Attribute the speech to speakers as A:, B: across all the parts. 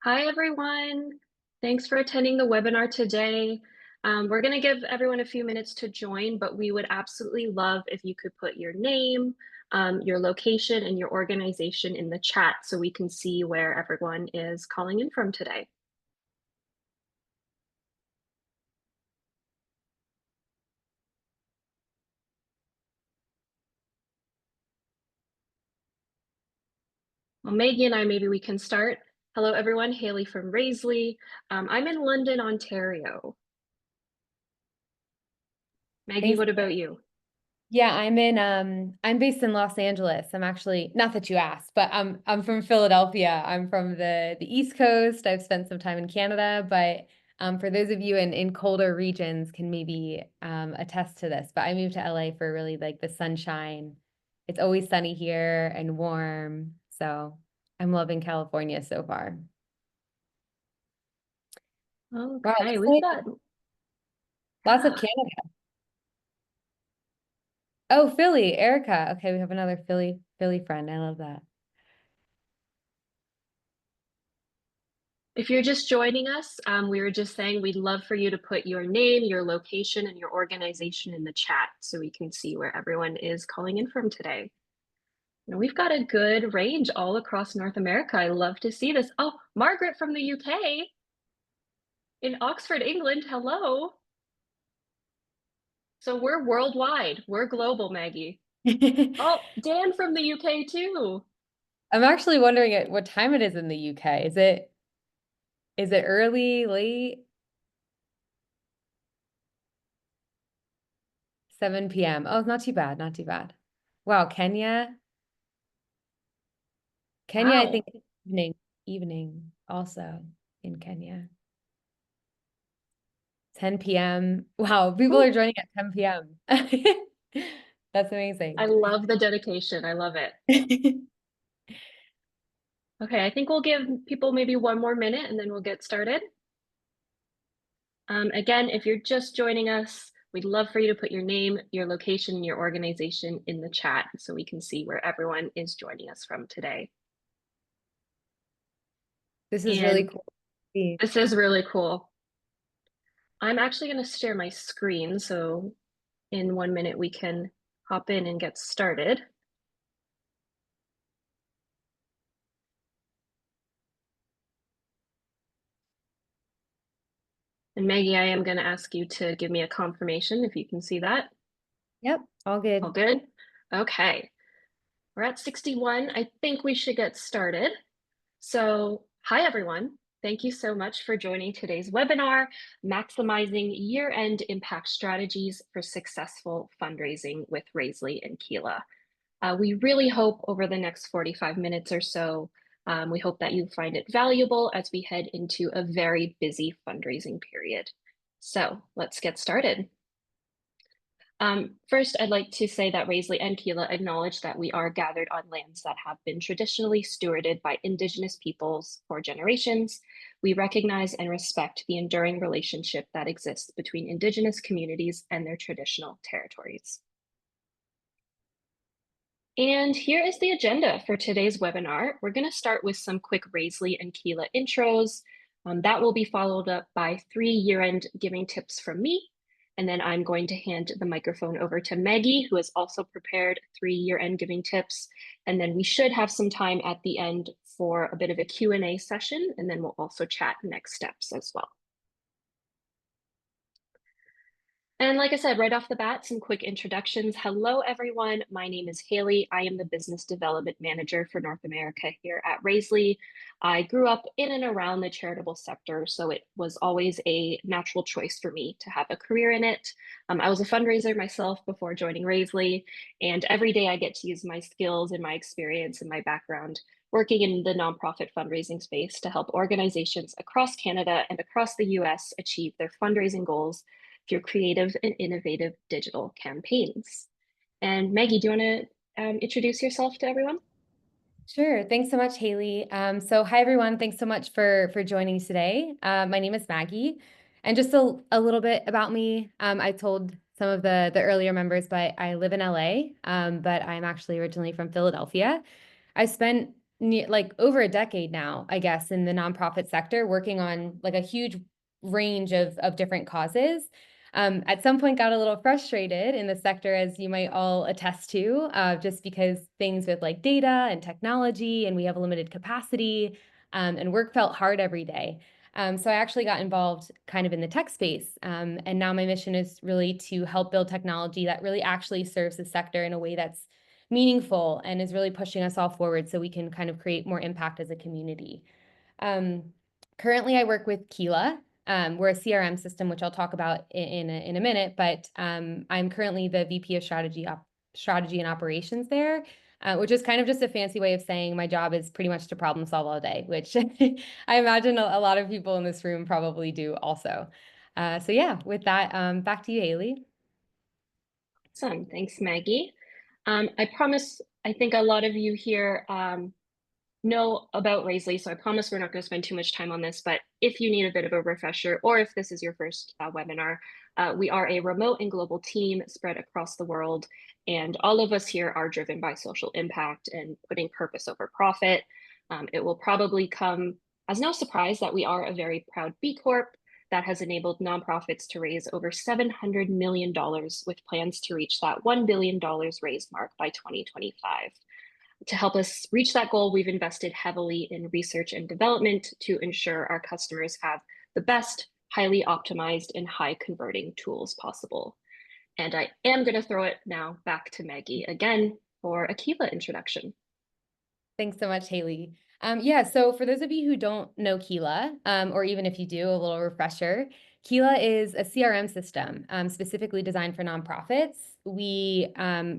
A: Hi, everyone. Thanks for attending the webinar today. We're going to give everyone a few minutes to join, but we would absolutely love if you could put your name, your location, and your organization in the chat so we can see where everyone is calling in from today. Well, Maggie and I, maybe we can start. Hello, everyone. Haley from Raisley. I'm in London, Ontario. Maggie,
B: Thanks.
A: what about you?
B: Yeah, I'm based in Los Angeles. I'm actually, not that you asked, but I'm from Philadelphia. I'm from the East Coast. I've spent some time in Canada, but for those of you in colder regions can maybe attest to this. But I moved to LA for really like the sunshine. It's always sunny here and warm. So I'm loving California so far. Wow,
A: Okay, we've got,
B: lots of
A: yeah.
B: Canada. Oh, Philly, Erica. Okay, we have another Philly friend. I love that.
A: If you're just joining us, we were just saying we'd love for you to put your name, your location, and your organization in the chat so we can see where everyone is calling in from today. We've got a good range all across North America. I love to see this. Oh, Margaret from the UK in Oxford, England. Hello. So we're worldwide. We're global, Maggie. Oh, Dan from the UK too.
B: I'm actually wondering what time it is in the UK. Is it early, late? 7 p.m. Oh, not too bad, not too bad. Wow, Kenya. Kenya, I think
A: Wow.
B: evening also in Kenya. 10 p.m. Wow, people
A: Ooh,
B: are joining at 10 p.m. That's
A: I
B: amazing.
A: love the dedication. I love it. Okay, I think we'll give people maybe one more minute and then we'll get started. Again, if you're just joining us, we'd love for you to put your name, your location, your organization in the chat so we can see where everyone is joining us from today.
B: This is really
A: And
B: cool. to see.
A: this is really cool. I'm actually going to share my screen so in 1 minute we can hop in and get started. And Maggie, I am going to ask you to give me a confirmation if you can see that.
B: Yep, all good.
A: All good? Okay. We're at 61. I think we should get started. So, hi everyone. Thank you so much for joining today's webinar, Maximizing Year-End Impact Strategies for Successful Fundraising with Raisley and Keela. We really hope over the next 45 minutes or so, we hope that you find it valuable as we head into a very busy fundraising period. So let's get started. First, I'd like to say that Raisley and Keela acknowledge that we are gathered on lands that have been traditionally stewarded by Indigenous peoples for generations. We recognize and respect the enduring relationship that exists between Indigenous communities and their traditional territories. And here is the agenda for today's webinar. We're going to start with some quick Raisley and Keela intros. That will be followed up by 3 year-end giving tips from me. And then I'm going to hand the microphone over to Maggie, who has also prepared 3 year-end giving tips. And then we should have some time at the end for a bit of a Q&A session, and then we'll also chat next steps as well. And like I said, right off the bat, some quick introductions. Hello, everyone. My name is Haley. I am the Business Development Manager for North America here at Raisley. I grew up in and around the charitable sector, so it was always a natural choice for me to have a career in it. I was a fundraiser myself before joining Raisley, and every day I get to use my skills and my experience and my background working in the nonprofit fundraising space to help organizations across Canada and across the US achieve their fundraising goals through creative and innovative digital campaigns. And Maggie, do you want to introduce yourself to everyone?
B: Sure. Thanks so much, Haley. So hi, everyone. Thanks so much for joining today. My name is Maggie. And just a little bit about me. I told some of the earlier members, but I live in LA, but I'm actually originally from Philadelphia. I spent like over a decade now, I guess, in the nonprofit sector, working on like a huge range of different causes. At some point, got a little frustrated in the sector, as you might all attest to, just because things with like data and technology, and we have a limited capacity, and work felt hard every day. So I actually got involved kind of in the tech space, and now my mission is really to help build technology that really actually serves the sector in a way that's meaningful and is really pushing us all forward so we can kind of create more impact as a community. Um, Currently, I work with Keela. We're a CRM system, which I'll talk about in a minute, but I'm currently the VP of strategy and operations there, which is kind of just a fancy way of saying my job is pretty much to problem solve all day, which I imagine a lot of people in this room probably do also. So yeah, with that, back to you, Haley.
A: Awesome. Thanks, Maggie. I promise, I think a lot of you here know about Raisley, so I promise we're not going to spend too much time on this, but if you need a bit of a refresher, or if this is your first webinar, we are a remote and global team spread across the world, and all of us here are driven by social impact and putting purpose over profit. It will probably come as no surprise that we are a very proud B Corp that has enabled nonprofits to raise over $700 million with plans to reach that $1 billion raised mark by 2025. To help us reach that goal, we've invested heavily in research and development to ensure our customers have the best, highly optimized, and high converting tools possible. And I am going to throw it now back to Maggie again for a Kiva introduction.
B: Thanks so much, Haley. Yeah, so for those of you who don't know Keela, or even if you do, a little refresher, Keela is a CRM system specifically designed for nonprofits. We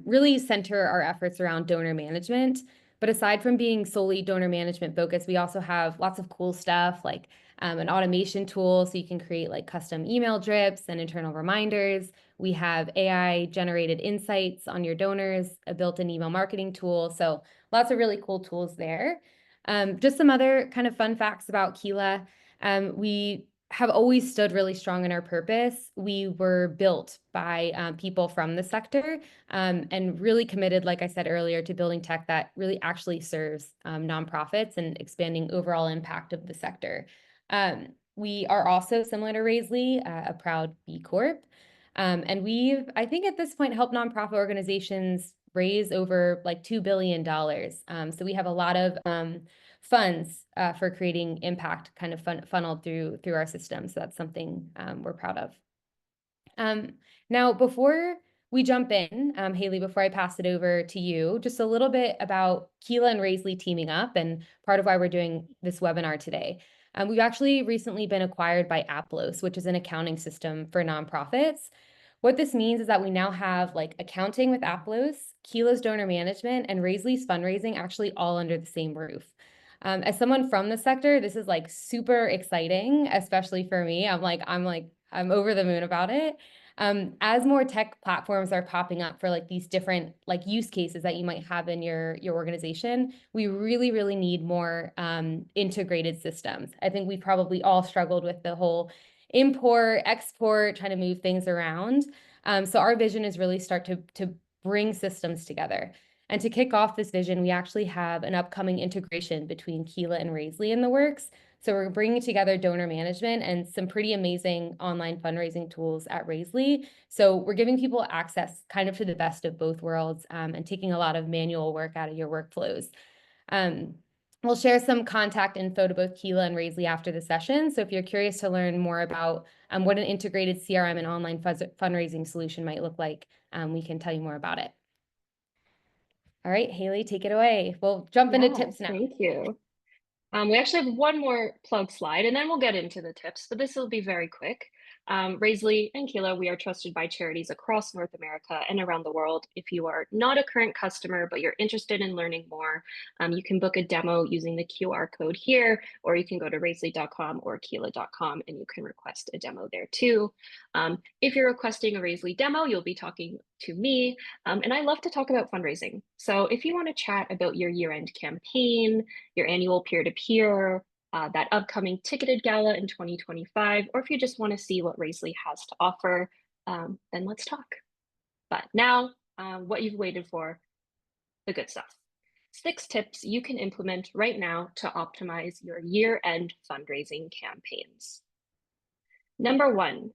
B: really center our efforts around donor management. But aside from being solely donor management focused, we also have lots of cool stuff like an automation tool so you can create like custom email drips and internal reminders. We have AI generated insights on your donors, a built-in email marketing tool. So lots of really cool tools there. Just some other kind of fun facts about Keela. We have always stood really strong in our purpose. We were built by people from the sector and really committed, like I said earlier, to building tech that really actually serves nonprofits and expanding overall impact of the sector. We are also similar to Raisley, a proud B Corp. And we've, I think at this point, helped nonprofit organizations raise over like $2 billion. So we have a lot of funds for creating impact kind of funneled through our system. So that's something we're proud of. Now, before we jump in, Haley, before I pass it over to you, just a little bit about Keela and Raisley teaming up and part of why we're doing this webinar today. We've actually recently been acquired by Aplos, which is an accounting system for nonprofits. What this means is that we now have like accounting with Aplos, Keela's donor management, and Raisley's fundraising actually all under the same roof. As someone from the sector, this is like super exciting, especially for me. I'm over the moon about it. As more tech platforms are popping up for like these different like use cases that you might have in your organization, we really need more integrated systems. I think we probably all struggled with the whole import, export, trying to move things around. So our vision is really start to bring systems together. And to kick off this vision, we actually have an upcoming integration between Keela and Raisley in the works. So we're bringing together donor management and some pretty amazing online fundraising tools at Raisley. So we're giving people access kind of to the best of both worlds and taking a lot of manual work out of your workflows. We'll share some contact info to both Keela and Raisley after the session. So if you're curious to learn more about what an integrated CRM and online fundraising solution might look like, we can tell you more about it. All right, Haley, take it away. We'll jump into tips now.
A: Thank you. We actually have one more plug slide and then we'll get into the tips, but this will be very quick. Raisley and Keela, we are trusted by charities across North America and around the world. If you are not a current customer, but you're interested in learning more, you can book a demo using the QR code here, or you can go to raisley.com or keela.com and you can request a demo there too. If you're requesting a Raisley demo, you'll be talking to me, and I love to talk about fundraising. So if you want to chat about your year-end campaign, your annual peer-to-peer, that upcoming ticketed gala in 2025, or if you just want to see what Raisley has to offer, then let's talk. But now, what you've waited for, the good stuff. 6 tips you can implement right now to optimize your year-end fundraising campaigns. Number 1,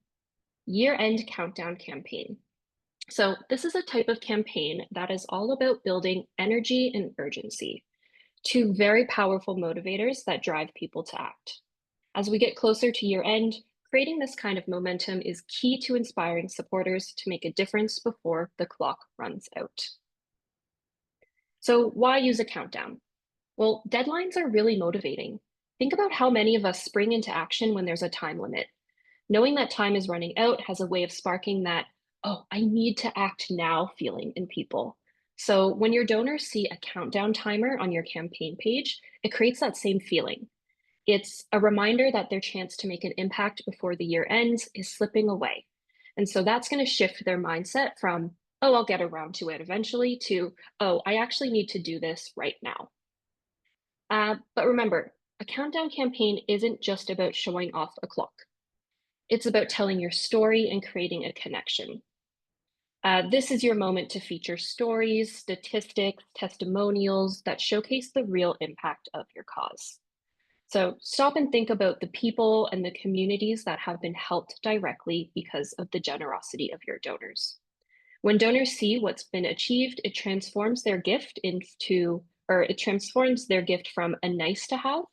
A: year-end countdown campaign. So this is a type of campaign that is all about building energy and urgency, two very powerful motivators that drive people to act. As we get closer to year end, creating this kind of momentum is key to inspiring supporters to make a difference before the clock runs out. So why use a countdown? Well, deadlines are really motivating. Think about how many of us spring into action when there's a time limit. Knowing that time is running out has a way of sparking that, oh, I need to act now feeling in people. So when your donors see a countdown timer on your campaign page, it creates that same feeling. It's a reminder that their chance to make an impact before the year ends is slipping away. And so that's going to shift their mindset from, oh, I'll get around to it eventually, to, oh, I actually need to do this right now. But remember, a countdown campaign isn't just about showing off a clock. It's about telling your story and creating a connection. This is your moment to feature stories, statistics, testimonials that showcase the real impact of your cause. So stop and think about the people and the communities that have been helped directly because of the generosity of your donors. When donors see what's been achieved, it transforms their gift it transforms their gift from a nice to have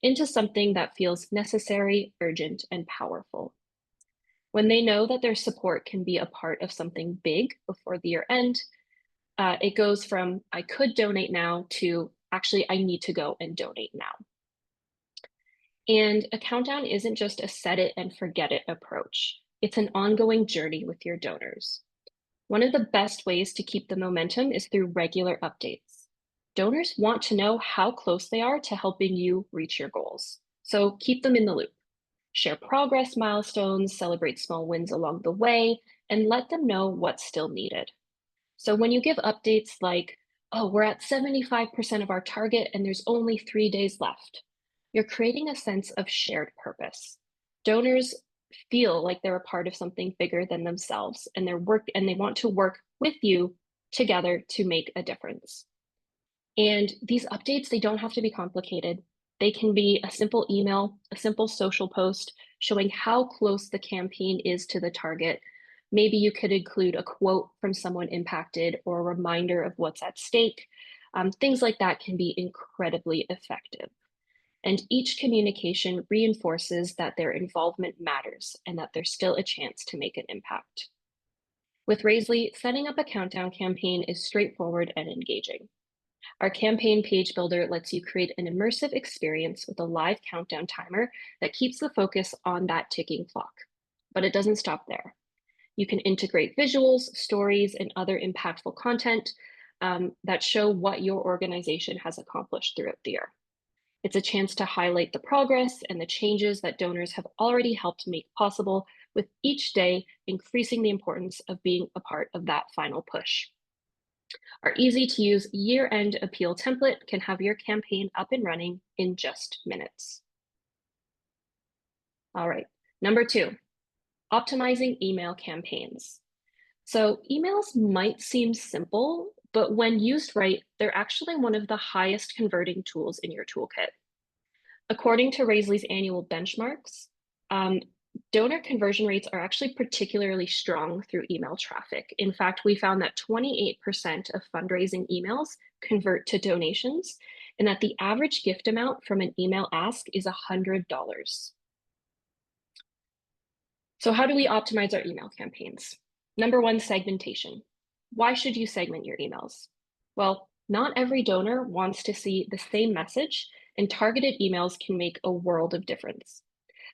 A: into something that feels necessary, urgent, and powerful. When they know that their support can be a part of something big before the year end, it goes from I could donate now to actually I need to go and donate now. And a countdown isn't just a set it and forget it approach. It's an ongoing journey with your donors. One of the best ways to keep the momentum is through regular updates. Donors want to know how close they are to helping you reach your goals. So keep them in the loop. Share progress milestones, celebrate small wins along the way, and let them know what's still needed. So when you give updates like, oh, we're at 75% of our target and there's only 3 days left, you're creating a sense of shared purpose. Donors feel like they're a part of something bigger than themselves and they want to work with you together to make a difference. And these updates, they don't have to be complicated. They can be a simple email, a simple social post showing how close the campaign is to the target. Maybe you could include a quote from someone impacted or a reminder of what's at stake. Things like that can be incredibly effective. And each communication reinforces that their involvement matters and that there's still a chance to make an impact. With Raisley, setting up a countdown campaign is straightforward and engaging. Our campaign page builder lets you create an immersive experience with a live countdown timer that keeps the focus on that ticking clock. But it doesn't stop there. You can integrate visuals, stories, and other impactful content that show what your organization has accomplished throughout the year. It's a chance to highlight the progress and the changes that donors have already helped make possible, with each day increasing the importance of being a part of that final push. Our easy to use year end appeal template can have your campaign up and running in just minutes. All right, number 2, optimizing email campaigns. So emails might seem simple, but when used right, they're actually one of the highest converting tools in your toolkit. According to Raisley's annual benchmarks, um, donor conversion rates are actually particularly strong through email traffic. In fact, we found that 28% of fundraising emails convert to donations, and that the average gift amount from an email ask is $100. So how do we optimize our email campaigns? Number 1, segmentation. Why should you segment your emails? Well, not every donor wants to see the same message, and targeted emails can make a world of difference.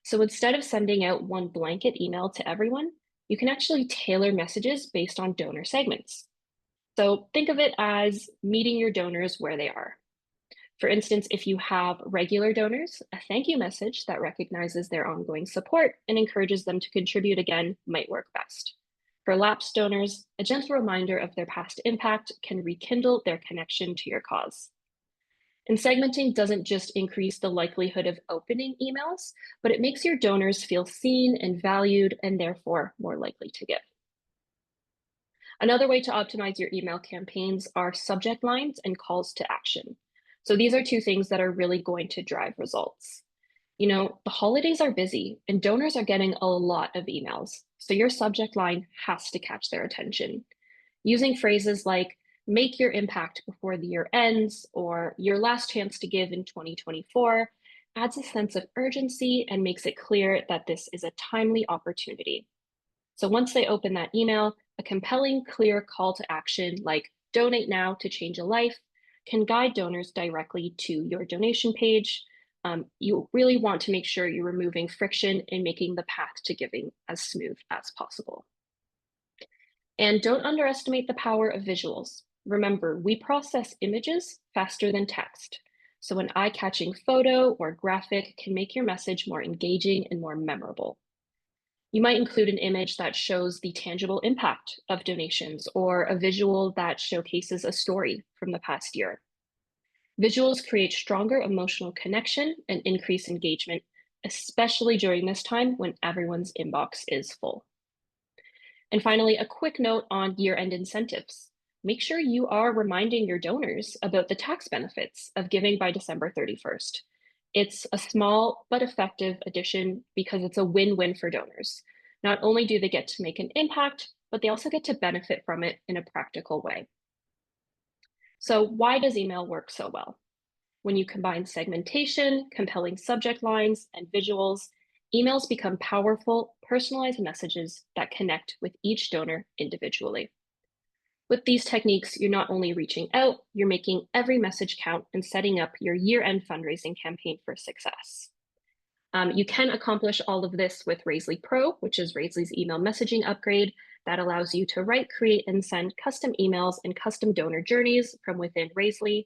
A: So instead of sending out one blanket email to everyone, you can actually tailor messages based on donor segments. So think of it as meeting your donors where they are. For instance, if you have regular donors, a thank you message that recognizes their ongoing support and encourages them to contribute again might work best. For lapsed donors, a gentle reminder of their past impact can rekindle their connection to your cause. And segmenting doesn't just increase the likelihood of opening emails, but it makes your donors feel seen and valued and therefore more likely to give. Another way to optimize your email campaigns are subject lines and calls to action. So these are two things that are really going to drive results. The holidays are busy and donors are getting a lot of emails. So your subject line has to catch their attention. Using phrases like make your impact before the year ends or your last chance to give in 2024 adds a sense of urgency and makes it clear that this is a timely opportunity. So once they open that email, a compelling, clear call to action like donate now to change a life can guide donors directly to your donation page. You really want to make sure you're removing friction and making the path to giving as smooth as possible. And don't underestimate the power of visuals. Remember, we process images faster than text. So an eye-catching photo or graphic can make your message more engaging and more memorable. You might include an image that shows the tangible impact of donations or a visual that showcases a story from the past year. Visuals create stronger emotional connection and increase engagement, especially during this time when everyone's inbox is full. And finally, a quick note on year-end incentives. Make sure you are reminding your donors about the tax benefits of giving by December 31st. It's a small but effective addition because it's a win-win for donors. Not only do they get to make an impact, but they also get to benefit from it in a practical way. So why does email work so well? When you combine segmentation, compelling subject lines, and visuals, emails become powerful, personalized messages that connect with each donor individually. With these techniques, you're not only reaching out, you're making every message count and setting up your year-end fundraising campaign for success. You can accomplish all of this with Raisely Pro, which is Raisely's email messaging upgrade that allows you to write, create, and send custom emails and custom donor journeys from within Raisely.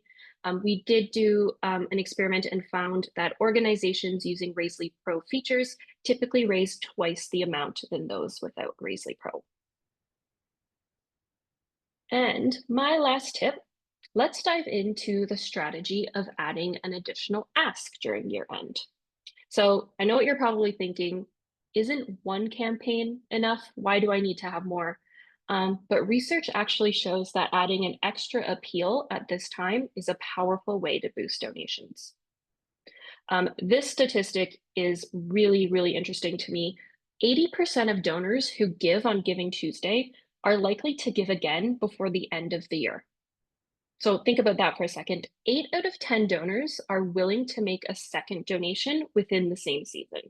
A: We did do an experiment and found that organizations using Raisely Pro features typically raise twice the amount than those without Raisely Pro. And my last tip, let's dive into the strategy of adding an additional ask during year end. So I know what you're probably thinking, isn't one campaign enough? Why do I need to have more? But research actually shows that adding an extra appeal at this time is a powerful way to boost donations. This statistic is really, really interesting to me. 80% of donors who give on Giving Tuesday are likely to give again before the end of the year. So think about that for a second. 8 out of 10 donors are willing to make a second donation within the same season.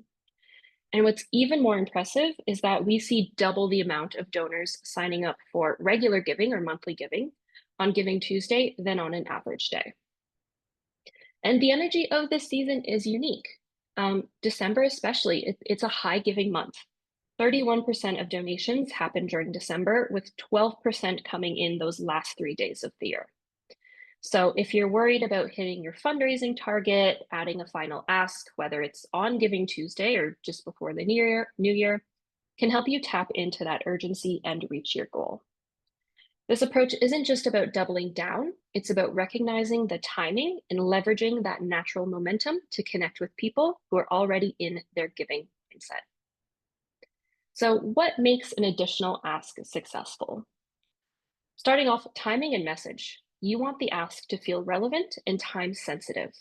A: And what's even more impressive is that we see double the amount of donors signing up for regular giving or monthly giving on Giving Tuesday than on an average day. And the energy of this season is unique. December, especially, it's a high giving month. 31% of donations happen during December, with 12% coming in those last 3 days of the year. So if you're worried about hitting your fundraising target, adding a final ask, whether it's on Giving Tuesday or just before the New Year, can help you tap into that urgency and reach your goal. This approach isn't just about doubling down, it's about recognizing the timing and leveraging that natural momentum to connect with people who are already in their giving mindset. So what makes an additional ask successful? Starting off, timing and message. You want the ask to feel relevant and time sensitive.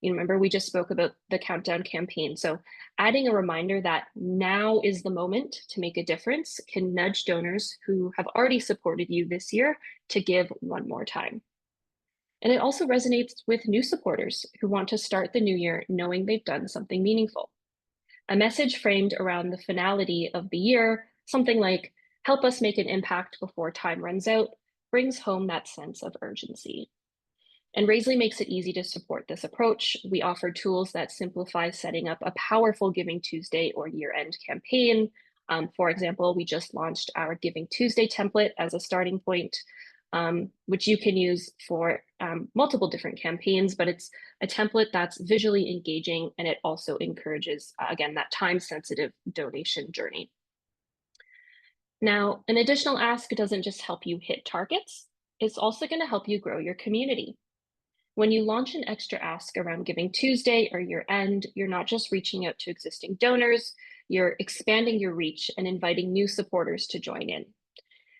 A: You remember we just spoke about the countdown campaign. So adding a reminder that now is the moment to make a difference can nudge donors who have already supported you this year to give one more time. And it also resonates with new supporters who want to start the new year knowing they've done something meaningful. A message framed around the finality of the year, something like, help us make an impact before time runs out, brings home that sense of urgency. And Raisely makes it easy to support this approach. We offer tools that simplify setting up a powerful Giving Tuesday or year-end campaign. For example, we just launched our Giving Tuesday template as a starting point, which you can use for multiple different campaigns, but it's a template that's visually engaging and it also encourages, again, that time-sensitive donation journey. Now, an additional ask doesn't just help you hit targets, it's also going to help you grow your community. When you launch an extra ask around Giving Tuesday or year end, you're not just reaching out to existing donors, you're expanding your reach and inviting new supporters to join in.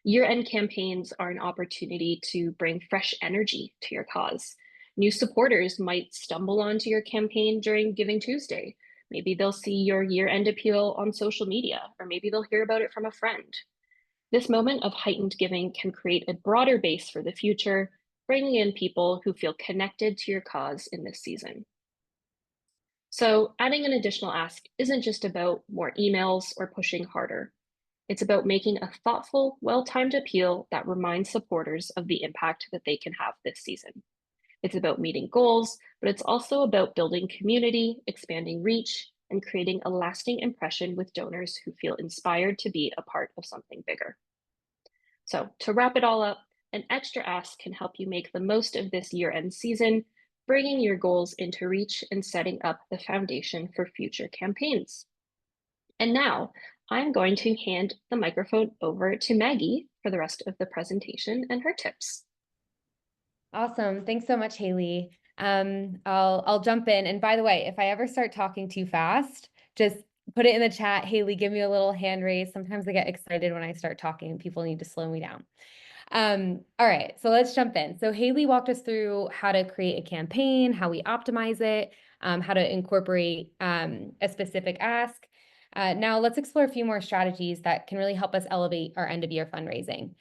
A: Year-end campaigns are an opportunity to bring fresh energy to your cause. New supporters might stumble onto your campaign during Giving Tuesday. Maybe they'll see your year-end appeal on social media, or maybe they'll hear about it from a friend. This moment of heightened giving can create a broader base for the future, bringing in people who feel connected to your cause in this season. So, adding an additional ask isn't just about more emails or pushing harder. It's about making a thoughtful, well timed appeal that reminds supporters of the impact that they can have this season. It's about meeting goals, but it's also about building community, expanding reach, and creating a lasting impression with donors who feel inspired to be a part of something bigger. So, to wrap it all up, an extra ask can help you make the most of this year end season, bringing your goals into reach and setting up the foundation for future campaigns. And now I'm going to hand the microphone over to Maggie for the rest of the presentation and her tips.
B: Awesome. Thanks so much, Haley. I'll jump in. And by the way, if I ever start talking too fast, just put it in the chat. Haley, give me a little hand raise. Sometimes I get excited when I start talking and people need to slow me down. All right, so let's jump in. So Haley walked us through how to create a campaign, how we optimize it, how to incorporate a specific ask. Now let's explore a few more strategies that can really help us elevate our end of year fundraising.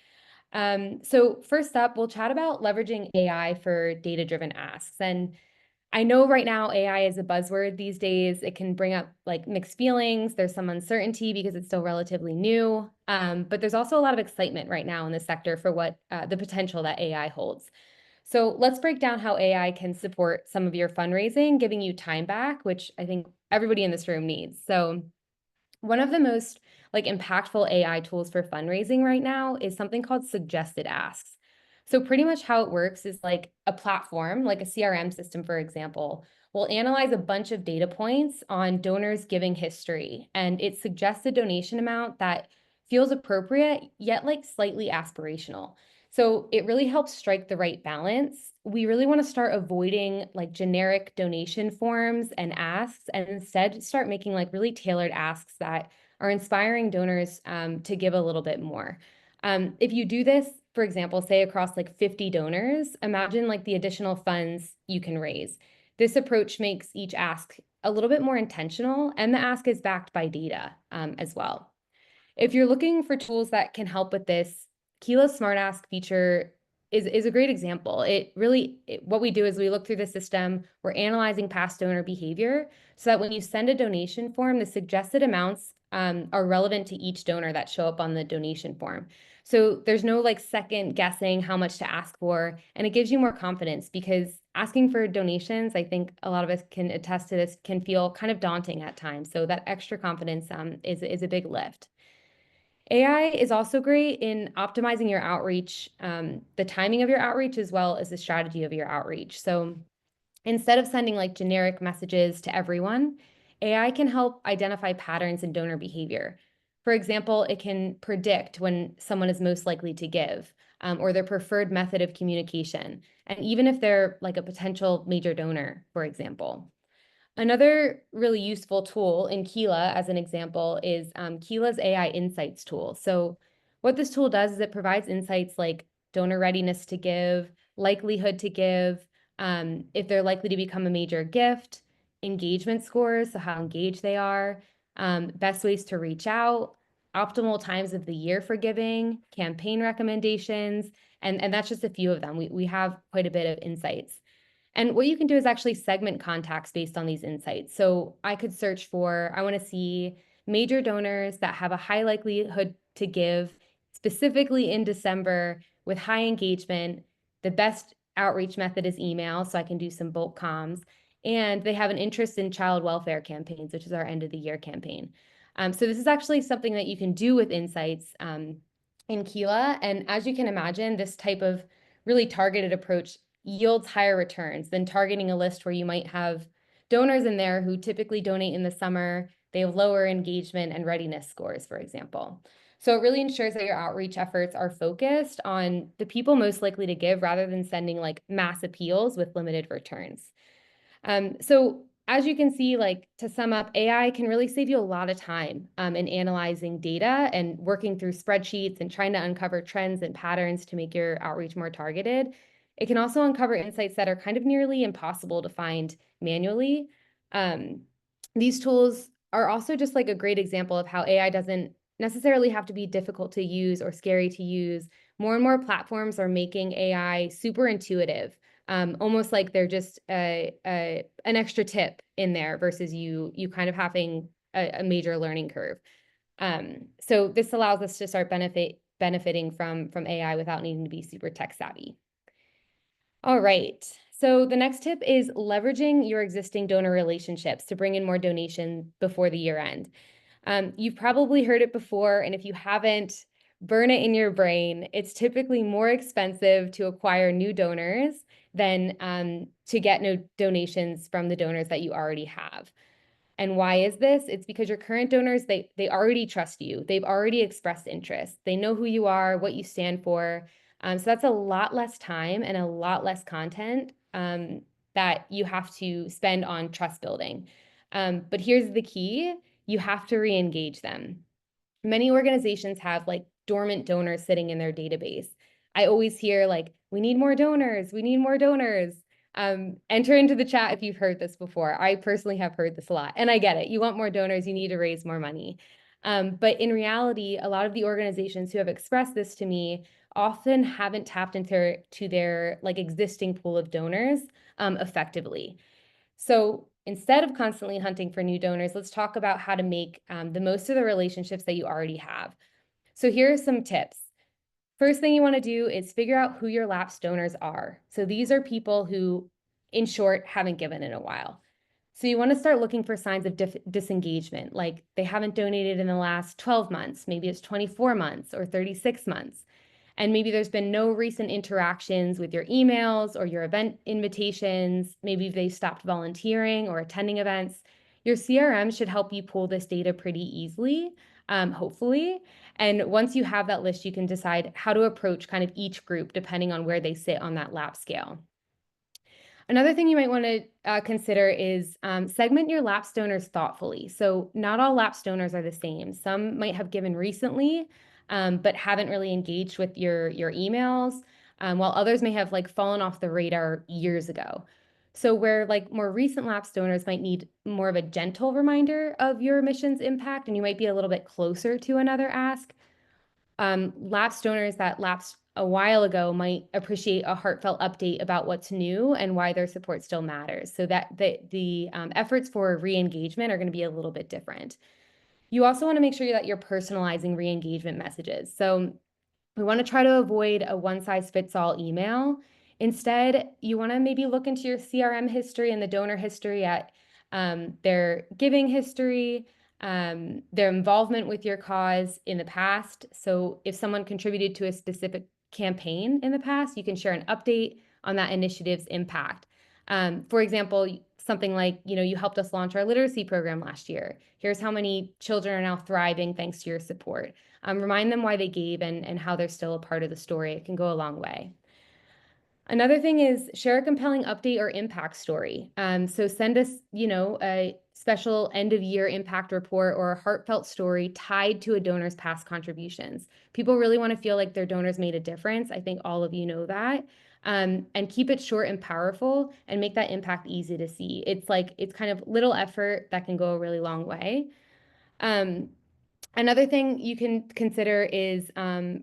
B: So first up, we'll chat about leveraging AI for data-driven asks. And I know right now AI is a buzzword these days. It can bring up like mixed feelings. There's some uncertainty because it's still relatively new. But there's also a lot of excitement right now in the sector for what the potential that AI holds. So let's break down how AI can support some of your fundraising, giving you time back, which I think everybody in this room needs. So one of the most like impactful AI tools for fundraising right now is something called suggested asks. So pretty much how it works is like a platform, like a CRM system, for example, will analyze a bunch of data points on donors' giving history, and it suggests a donation amount that feels appropriate, yet like slightly aspirational. So it really helps strike the right balance. We really want to start avoiding like generic donation forms and asks, and instead start making like really tailored asks that are inspiring donors to give a little bit more. If you do this, for example, say across like 50 donors, imagine like the additional funds you can raise. This approach makes each ask a little bit more intentional, and the ask is backed by data as well. If you're looking for tools that can help with this, Keela's Smart Ask feature is a great example. What we do is we look through the system, we're analyzing past donor behavior so that when you send a donation form, the suggested amounts are relevant to each donor that show up on the donation form. So there's no like second guessing how much to ask for, and it gives you more confidence because asking for donations, I think a lot of us can attest to this, can feel kind of daunting at times. So that extra confidence is a big lift. AI is also great in optimizing your outreach, the timing of your outreach, as well as the strategy of your outreach. So instead of sending like generic messages to everyone, AI can help identify patterns in donor behavior. For example, it can predict when someone is most likely to give, or their preferred method of communication, and even if they're like a potential major donor, for example. Another really useful tool in Keela, as an example, is Keela's AI Insights tool. So what this tool does is it provides insights like donor readiness to give, likelihood to give, if they're likely to become a major gift, engagement scores, so how engaged they are, best ways to reach out, optimal times of the year for giving, campaign recommendations, and that's just a few of them. We have quite a bit of insights. And what you can do is actually segment contacts based on these insights. So I could search for, I want to see major donors that have a high likelihood to give, specifically in December with high engagement. The best outreach method is email, so I can do some bulk comms. And they have an interest in child welfare campaigns, which is our end of the year campaign. So this is actually something that you can do with insights in Keela. And as you can imagine, this type of really targeted approach yields higher returns than targeting a list where you might have donors in there who typically donate in the summer. They have lower engagement and readiness scores, for example. So it really ensures that your outreach efforts are focused on the people most likely to give rather than sending like mass appeals with limited returns. So as you can see, like to sum up, AI can really save you a lot of time in analyzing data and working through spreadsheets and trying to uncover trends and patterns to make your outreach more targeted. It can also uncover insights that are kind of nearly impossible to find manually. Um, these tools are also just like a great example of how AI doesn't necessarily have to be difficult to use or scary to use. More and more platforms are making AI super intuitive, almost like they're just an extra tip in there versus you kind of having a major learning curve. So this allows us to start benefiting from AI without needing to be super tech savvy. All right. So the next tip is leveraging your existing donor relationships to bring in more donation before the year end. You've probably heard it before, and if you haven't, burn it in your brain. It's typically more expensive to acquire new donors than to get no donations from the donors that you already have. And why is this? It's because your current donors, they already trust you. They've already expressed interest. They know who you are, what you stand for. So that's a lot less time and a lot less content that you have to spend on trust building. But here's the key: you have to re-engage them. Many organizations have like dormant donors sitting in their database. I always hear like, we need more donors, we need more donors. Enter into the chat if you've heard this before. I personally have heard this a lot, and I get it. You want more donors, you need to raise more money. But in reality, a lot of the organizations who have expressed this to me often haven't tapped into their like existing pool of donors effectively. So instead of constantly hunting for new donors, let's talk about how to make the most of the relationships that you already have. So here are some tips. First thing you want to do is figure out who your lapsed donors are. So these are people who, in short, haven't given in a while. So you want to start looking for signs of disengagement, like they haven't donated in the last 12 months, maybe it's 24 months or 36 months. And maybe there's been no recent interactions with your emails or your event invitations. Maybe they stopped volunteering or attending events. Your CRM should help you pull this data pretty easily, hopefully. And once you have that list, you can decide how to approach kind of each group depending on where they sit on that lap scale. Another thing you might want to consider is segment your lapsed donors thoughtfully. So not all lapsed donors are the same. Some might have given recently, but haven't really engaged with your emails, while others may have like fallen off the radar years ago. So where like more recent lapsed donors might need more of a gentle reminder of your mission's impact, and you might be a little bit closer to another ask, lapsed donors that lapsed a while ago might appreciate a heartfelt update about what's new and why their support still matters. So that the efforts for re-engagement are going to be a little bit different. You also want to make sure that you're personalizing re-engagement messages. So we want to try to avoid a one-size-fits-all email. Instead, you want to maybe look into your CRM history and the donor history at their giving history, their involvement with your cause in the past. So if someone contributed to a specific campaign in the past, you can share an update on that initiative's impact. For example, something like, you helped us launch our literacy program last year. Here's how many children are now thriving thanks to your support. Remind them why they gave and how they're still a part of the story. It can go a long way. Another thing is share a compelling update or impact story. So send us, a special end of year impact report or a heartfelt story tied to a donor's past contributions. People really want to feel like their donors made a difference. I think all of you know that. And keep it short and powerful and make that impact easy to see. It's kind of little effort that can go a really long way. Another thing you can consider is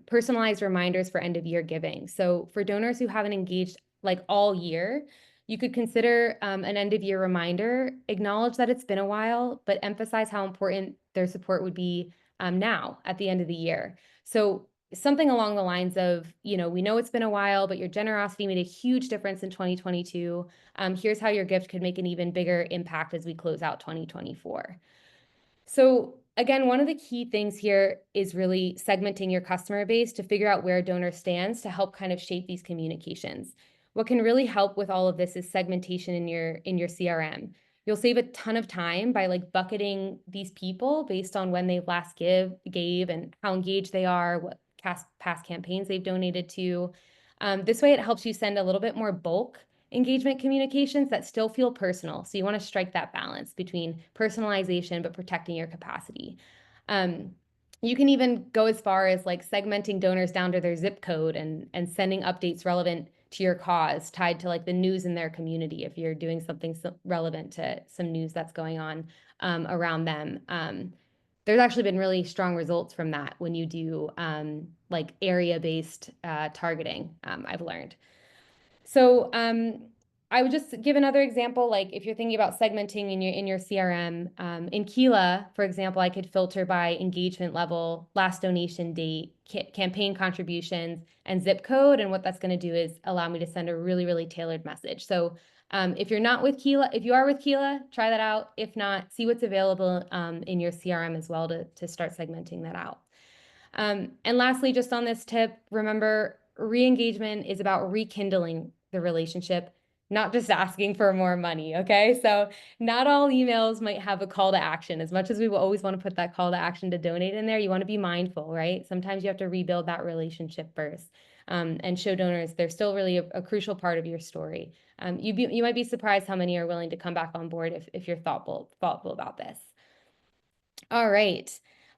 B: personalized reminders for end of year giving. So for donors who haven't engaged like all year, you could consider an end of year reminder, acknowledge that it's been a while, but emphasize how important their support would be now at the end of the year. So something along the lines of, we know it's been a while, but your generosity made a huge difference in 2022. Here's how your gift could make an even bigger impact as we close out 2024. So again, one of the key things here is really segmenting your customer base to figure out where a donor stands to help kind of shape these communications. What can really help with all of this is segmentation in your CRM. You'll save a ton of time by like bucketing these people based on when they last gave and how engaged they are, what past campaigns they've donated to. This way it helps you send a little bit more bulk engagement communications that still feel personal. So you want to strike that balance between personalization but protecting your capacity. Um, you can even go as far as like segmenting donors down to their zip code and sending updates relevant to your cause, tied to like the news in their community if you're doing something relevant to some news that's going on around them. There's actually been really strong results from that when you do like area-based targeting, I've learned. So I would just give another example, like if you're thinking about segmenting in your CRM, in Keela, for example, I could filter by engagement level, last donation date, campaign contributions, and zip code. And what that's going to do is allow me to send a really, really tailored message. So if you're not with Keela, if you are with Keela, try that out. If not, see what's available in your CRM as well to start segmenting that out. And lastly, just on this tip, remember re-engagement is about rekindling the relationship, not just asking for more money. Okay. So not all emails might have a call to action. As much as we will always want to put that call to action to donate in there, you want to be mindful, right? Sometimes you have to rebuild that relationship first. And show donors they're still really a crucial part of your story. You might be surprised how many are willing to come back on board if you're thoughtful about this. All right.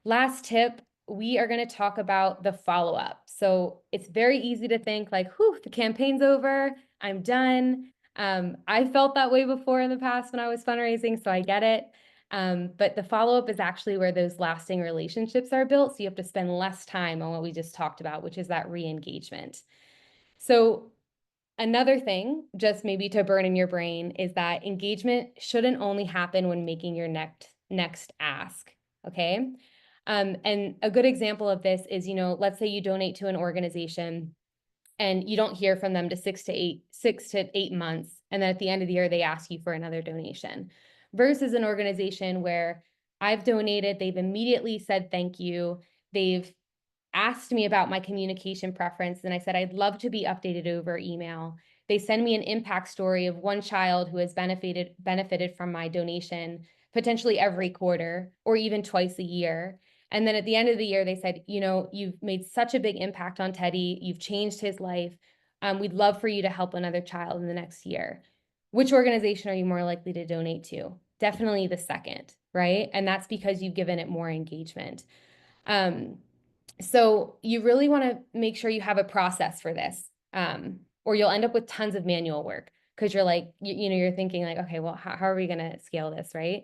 B: Last tip, we are going to talk about the follow-up. So it's very easy to think like, whew, the campaign's over, I'm done. I felt that way before in the past when I was fundraising, so I get it. But the follow-up is actually where those lasting relationships are built. So you have to spend less time on what we just talked about, which is that re-engagement. So another thing, just maybe to burn in your brain, is that engagement shouldn't only happen when making your next ask, okay? And a good example of this is, let's say you donate to an organization and you don't hear from them to 6 to 8 months, and then at the end of the year they ask you for another donation. Versus an organization where I've donated, they've immediately said thank you, they've asked me about my communication preference, and I said I'd love to be updated over email. They send me an impact story of one child who has benefited from my donation, potentially every quarter or even twice a year. And then at the end of the year, they said, you've made such a big impact on Teddy. You've changed his life. We'd love for you to help another child in the next year. Which organization are you more likely to donate to? Definitely the second, right? And that's because you've given it more engagement. So you really want to make sure you have a process for this, or you'll end up with tons of manual work because you're like, you're thinking like, okay, well, how are we going to scale this, right?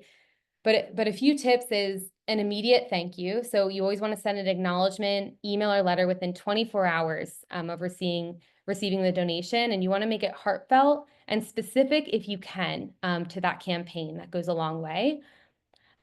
B: But a few tips is an immediate thank you. So you always want to send an acknowledgement, email or letter within 24 hours of receiving the donation, and you want to make it heartfelt and specific if you can to that campaign. That goes a long way.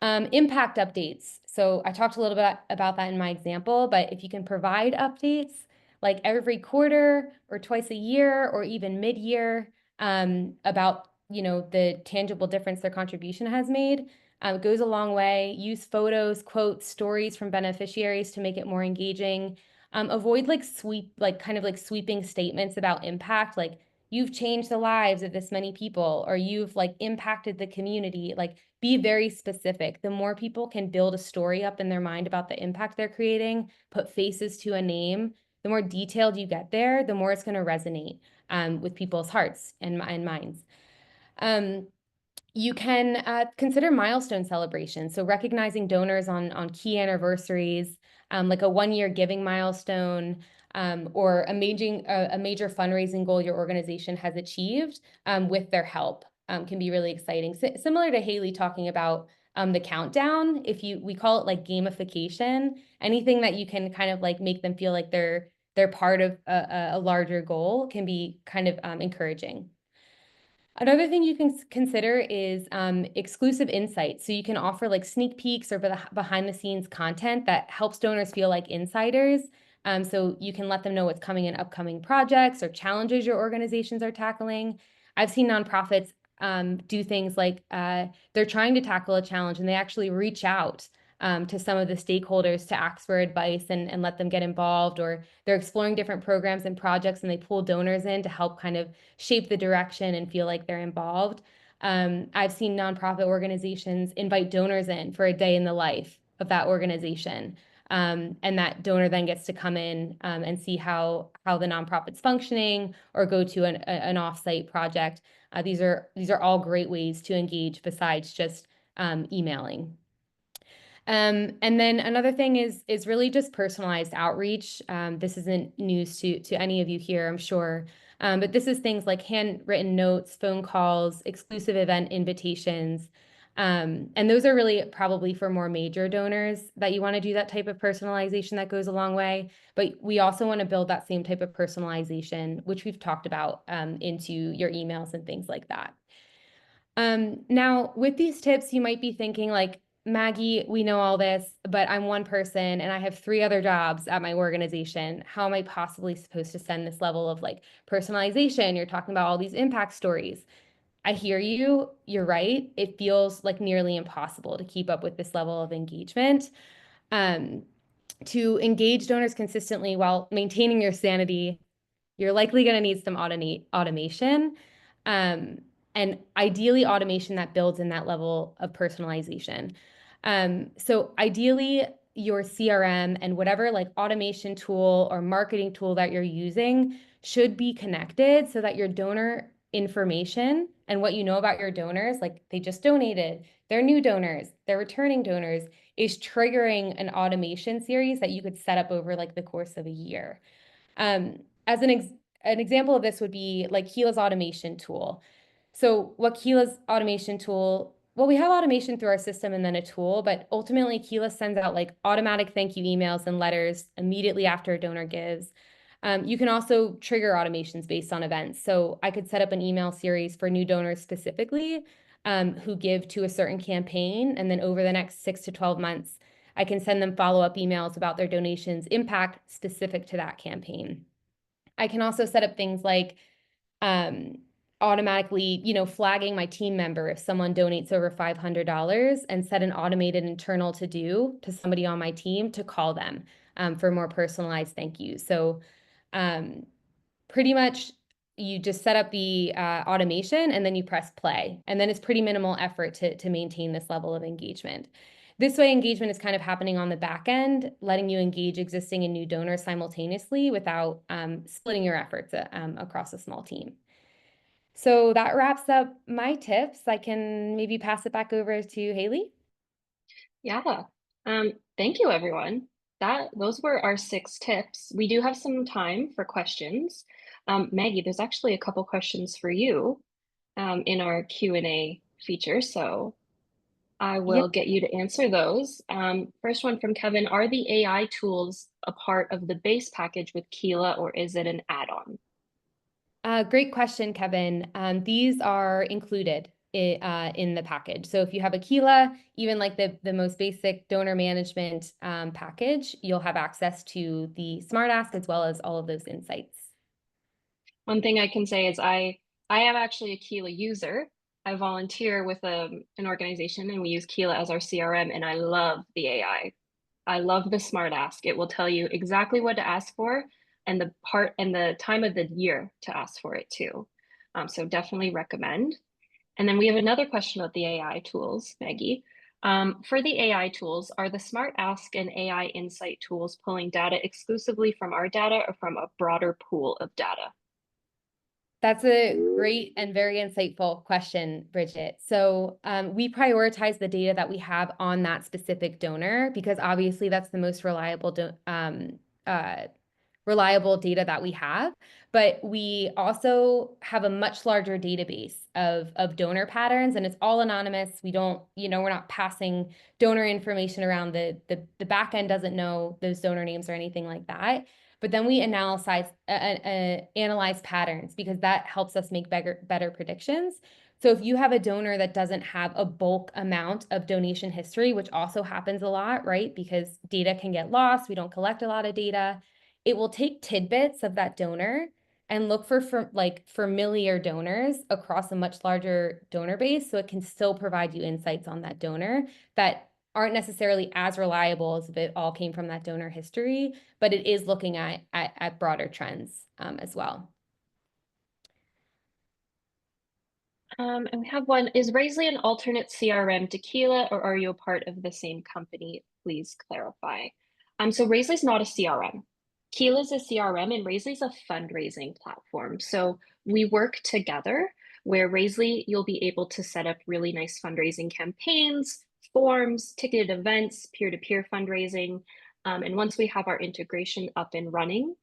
B: Impact updates. So I talked a little bit about that in my example, but if you can provide updates like every quarter or twice a year or even mid-year about the tangible difference their contribution has made, it goes a long way. Use photos, quotes, stories from beneficiaries to make it more engaging. Avoid kind of sweeping statements about impact, like you've changed the lives of this many people, or you've like impacted the community. Like be very specific. The more people can build a story up in their mind about the impact they're creating, put faces to a name, the more detailed you get there, the more it's going to resonate with people's hearts and minds. You can consider milestone celebrations. So recognizing donors on key anniversaries, like a 1-year giving milestone, or a major fundraising goal your organization has achieved with their help can be really exciting. Similar to Haley talking about the countdown, we call it like gamification, anything that you can kind of like make them feel like they're part of a larger goal can be kind of encouraging. Another thing you can consider is exclusive insights. So you can offer like sneak peeks or behind the scenes content that helps donors feel like insiders. So you can let them know what's coming in upcoming projects or challenges your organizations are tackling. I've seen nonprofits do things like they're trying to tackle a challenge and they actually reach out to some of the stakeholders to ask for advice and let them get involved, or they're exploring different programs and projects and they pull donors in to help kind of shape the direction and feel like they're involved. I've seen nonprofit organizations invite donors in for a day in the life of that organization. And that donor then gets to come in and see how the nonprofit's functioning or go to an offsite project. These are all great ways to engage besides just emailing. And then another thing is really just personalized outreach. This isn't news to any of you here, I'm sure. But this is things like handwritten notes, phone calls, exclusive event invitations. And those are really probably for more major donors that you want to do that type of personalization that goes a long way. But we also want to build that same type of personalization, which we've talked about, into your emails and things like that. Now, with these tips, you might be thinking like, Maggie, we know all this, but I'm one person and I have 3 other jobs at my organization. How am I possibly supposed to send this level of like personalization? You're talking about all these impact stories. I hear you. You're right. It feels like nearly impossible to keep up with this level of engagement. Um, to engage donors consistently while maintaining your sanity, you're likely going to need some automation, um, and ideally automation that builds in that level of personalization. So ideally, your CRM and whatever like automation tool or marketing tool that you're using should be connected so that your donor information and what you know about your donors, like they just donated, they're new donors, they're returning donors, is triggering an automation series that you could set up over like the course of a year. As an example of this would be like Keela's automation tool. So what Keela's automation tool, well, we have automation through our system and then a tool, but ultimately Keela sends out like automatic thank you emails and letters immediately after a donor gives. You can also trigger automations based on events. So I could set up an email series for new donors specifically, who give to a certain campaign. And then over the next 6 to 12 months, I can send them follow-up emails about their donations impact specific to that campaign. I can also set up things like um, automatically, flagging my team member if someone donates over $500 and set an automated internal to do to somebody on my team to call them for more personalized thank yous. So um, pretty much you just set up the automation and then you press play. And then it's pretty minimal effort to maintain this level of engagement. This way, engagement is kind of happening on the back end, letting you engage existing and new donors simultaneously without splitting your efforts across a small team. So that wraps up my tips. I can maybe pass it back over to Haley.
A: Yeah. Thank you, everyone. Those were our 6 tips. We do have some time for questions. Maggie, there's actually a couple questions for you in our Q&A feature, so I
B: Yeah.
A: will get you to answer those. First one from Kevin, are the AI tools a part of the base package with Keela or is it an add-on?
B: Great question, Kevin. These are included in the package. So if you have a Keela, even like the most basic donor management package, you'll have access to the Smart Ask as well as all of those insights.
A: One thing I can say is I am actually a Keela user. I volunteer with an organization and we use Keela as our CRM and I love the AI. I love the Smart Ask. It will tell you exactly what to ask for and the part and the time of the year to ask for it too. So definitely recommend. And then we have another question about the AI tools, Maggie. For the AI tools, are the Smart Ask and AI Insight tools pulling data exclusively from our data or from a broader pool of data?
B: That's a great and very insightful question, Bridget. So we prioritize the data that we have on that specific donor because obviously that's the most reliable data that we have, but we also have a much larger database of donor patterns and it's all anonymous. We don't, we're not passing donor information around. The back end doesn't know those donor names or anything like that. But then we analyze patterns because that helps us make better predictions. So if you have a donor that doesn't have a bulk amount of donation history, which also happens a lot, right? Because data can get lost. We don't collect a lot of data. It will take tidbits of that donor and look for like familiar donors across a much larger donor base so it can still provide you insights on that donor that aren't necessarily as reliable as if it all came from that donor history, but it is looking at broader trends as well.
A: And we have one, is Raisley an alternate CRM to Keela or are you a part of the same company? Please clarify. So Raisley's not a CRM. Keela's a CRM and Raisley's a fundraising platform. So we work together where Raisley, you'll be able to set up really nice fundraising campaigns, forms, ticketed events, peer-to-peer fundraising. And once we have our integration up and running,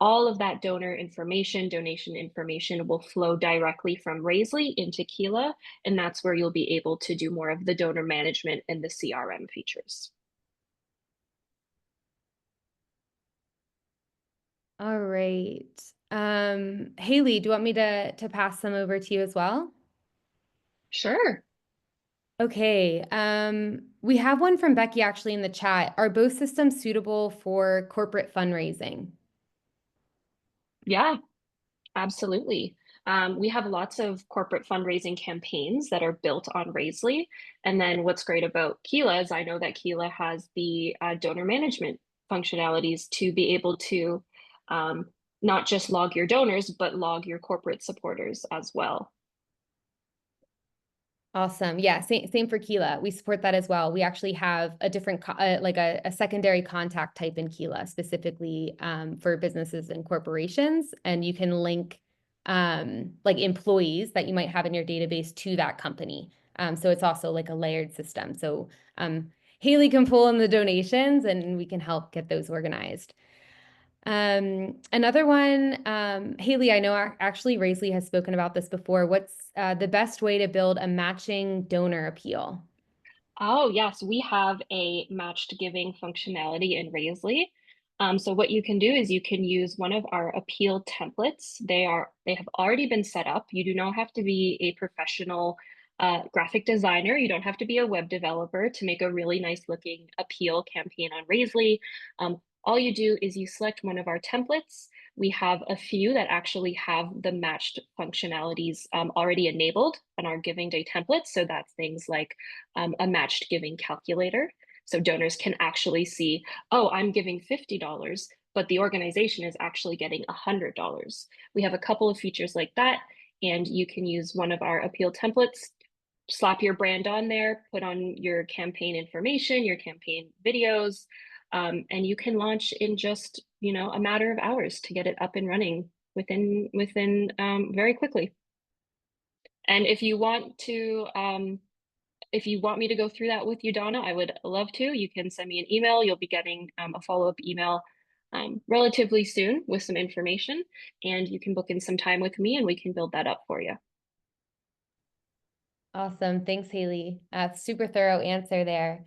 A: all of that donor information, donation information will flow directly from Raisley into Keela, and that's where you'll be able to do more of the donor management and the CRM features.
B: All right. Haley, do you want me to pass them over to you as well?
A: Sure.
B: Okay. We have one from Becky actually in the chat. Are both systems suitable for corporate fundraising?
A: Yeah, absolutely. We have lots of corporate fundraising campaigns that are built on Raisley. And then what's great about Keela is I know that Keela has the donor management functionalities to be able to not just log your donors, but log your corporate supporters as well.
B: Awesome. Yeah, same for Keela. We support that as well. We actually have a different, like a secondary contact type in Keela specifically for businesses and corporations. And you can link like employees that you might have in your database to that company. So it's also like a layered system. So Haley can pull in the donations and we can help get those organized. Another one, Haley, I know actually Raisley has spoken about this before. What's the best way to build a matching donor appeal?
A: Oh, yes, we have a matched giving functionality in Raisley. So what you can do is you can use one of our appeal templates. They have already been set up. You do not have to be a professional graphic designer. You don't have to be a web developer to make a really nice looking appeal campaign on Raisley. All you do is you select one of our templates. We have a few that actually have the matched functionalities already enabled on our Giving Day templates. So that's things like a matched giving calculator. So donors can actually see, oh, I'm giving $50, but the organization is actually getting $100. We have a couple of features like that, and you can use one of our appeal templates, slap your brand on there, put on your campaign information, your campaign videos, and you can launch in just a matter of hours to get it up and running within very quickly. And if you want me to go through that with you, Donna, I would love to. You can send me an email. You'll be getting a follow-up email relatively soon with some information, and you can book in some time with me and we can build that up for you.
B: Awesome. Thanks, Haley. Super thorough answer there.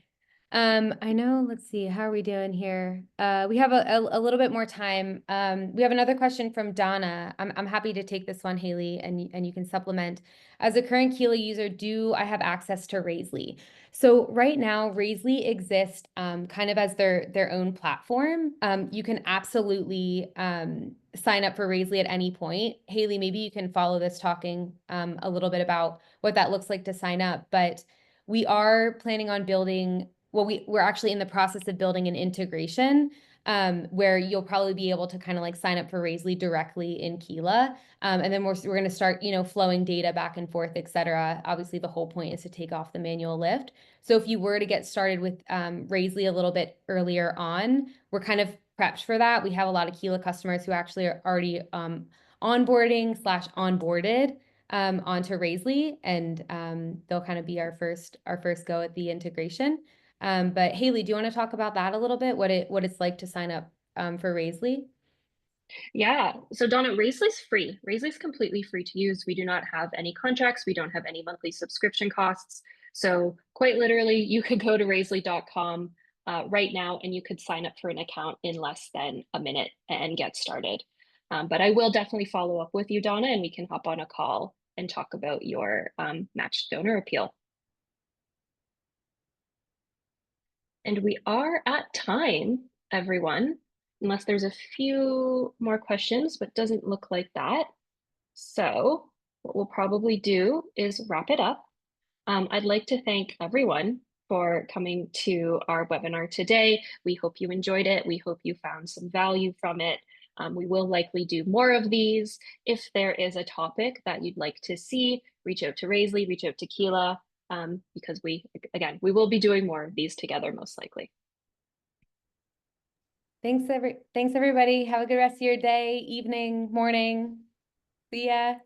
B: I know, let's see, how are we doing here? We have a little bit more time. We have another question from Donna. I'm happy to take this one, Haley, and you can supplement. As a current Keela user, do I have access to Raisley? So right now, Raisley exists kind of as their own platform. You can absolutely sign up for Raisley at any point. Haley, maybe you can follow this talking a little bit about what that looks like to sign up, but we are planning on building we're actually in the process of building an integration where you'll probably be able to kind of like sign up for Raisley directly in Keela. And then we're going to start, flowing data back and forth, et cetera. Obviously, the whole point is to take off the manual lift. So if you were to get started with Raisley a little bit earlier on, we're kind of prepped for that. We have a lot of Keela customers who actually are already onboarding/onboarded onto Raisley, and they'll kind of be our first go at the integration. But Haley, do you want to talk about that a little bit? What it's like to sign up for Raisley?
A: Yeah. So Donna, Raisley's free. Raisley's completely free to use. We do not have any contracts. We don't have any monthly subscription costs. So quite literally, you could go to Raisley.com right now and you could sign up for an account in less than a minute and get started. But I will definitely follow up with you, Donna, and we can hop on a call and talk about your matched donor appeal. And we are at time, everyone, unless there's a few more questions, but doesn't look like that. So what we'll probably do is wrap it up. I'd like to thank everyone for coming to our webinar today. We hope you enjoyed it. We hope you found some value from it. We will likely do more of these. If there is a topic that you'd like to see, reach out to Raisley, reach out to Keela, because we will be doing more of these together most likely.
B: Thanks everybody. Have a good rest of your day, evening, morning. See ya.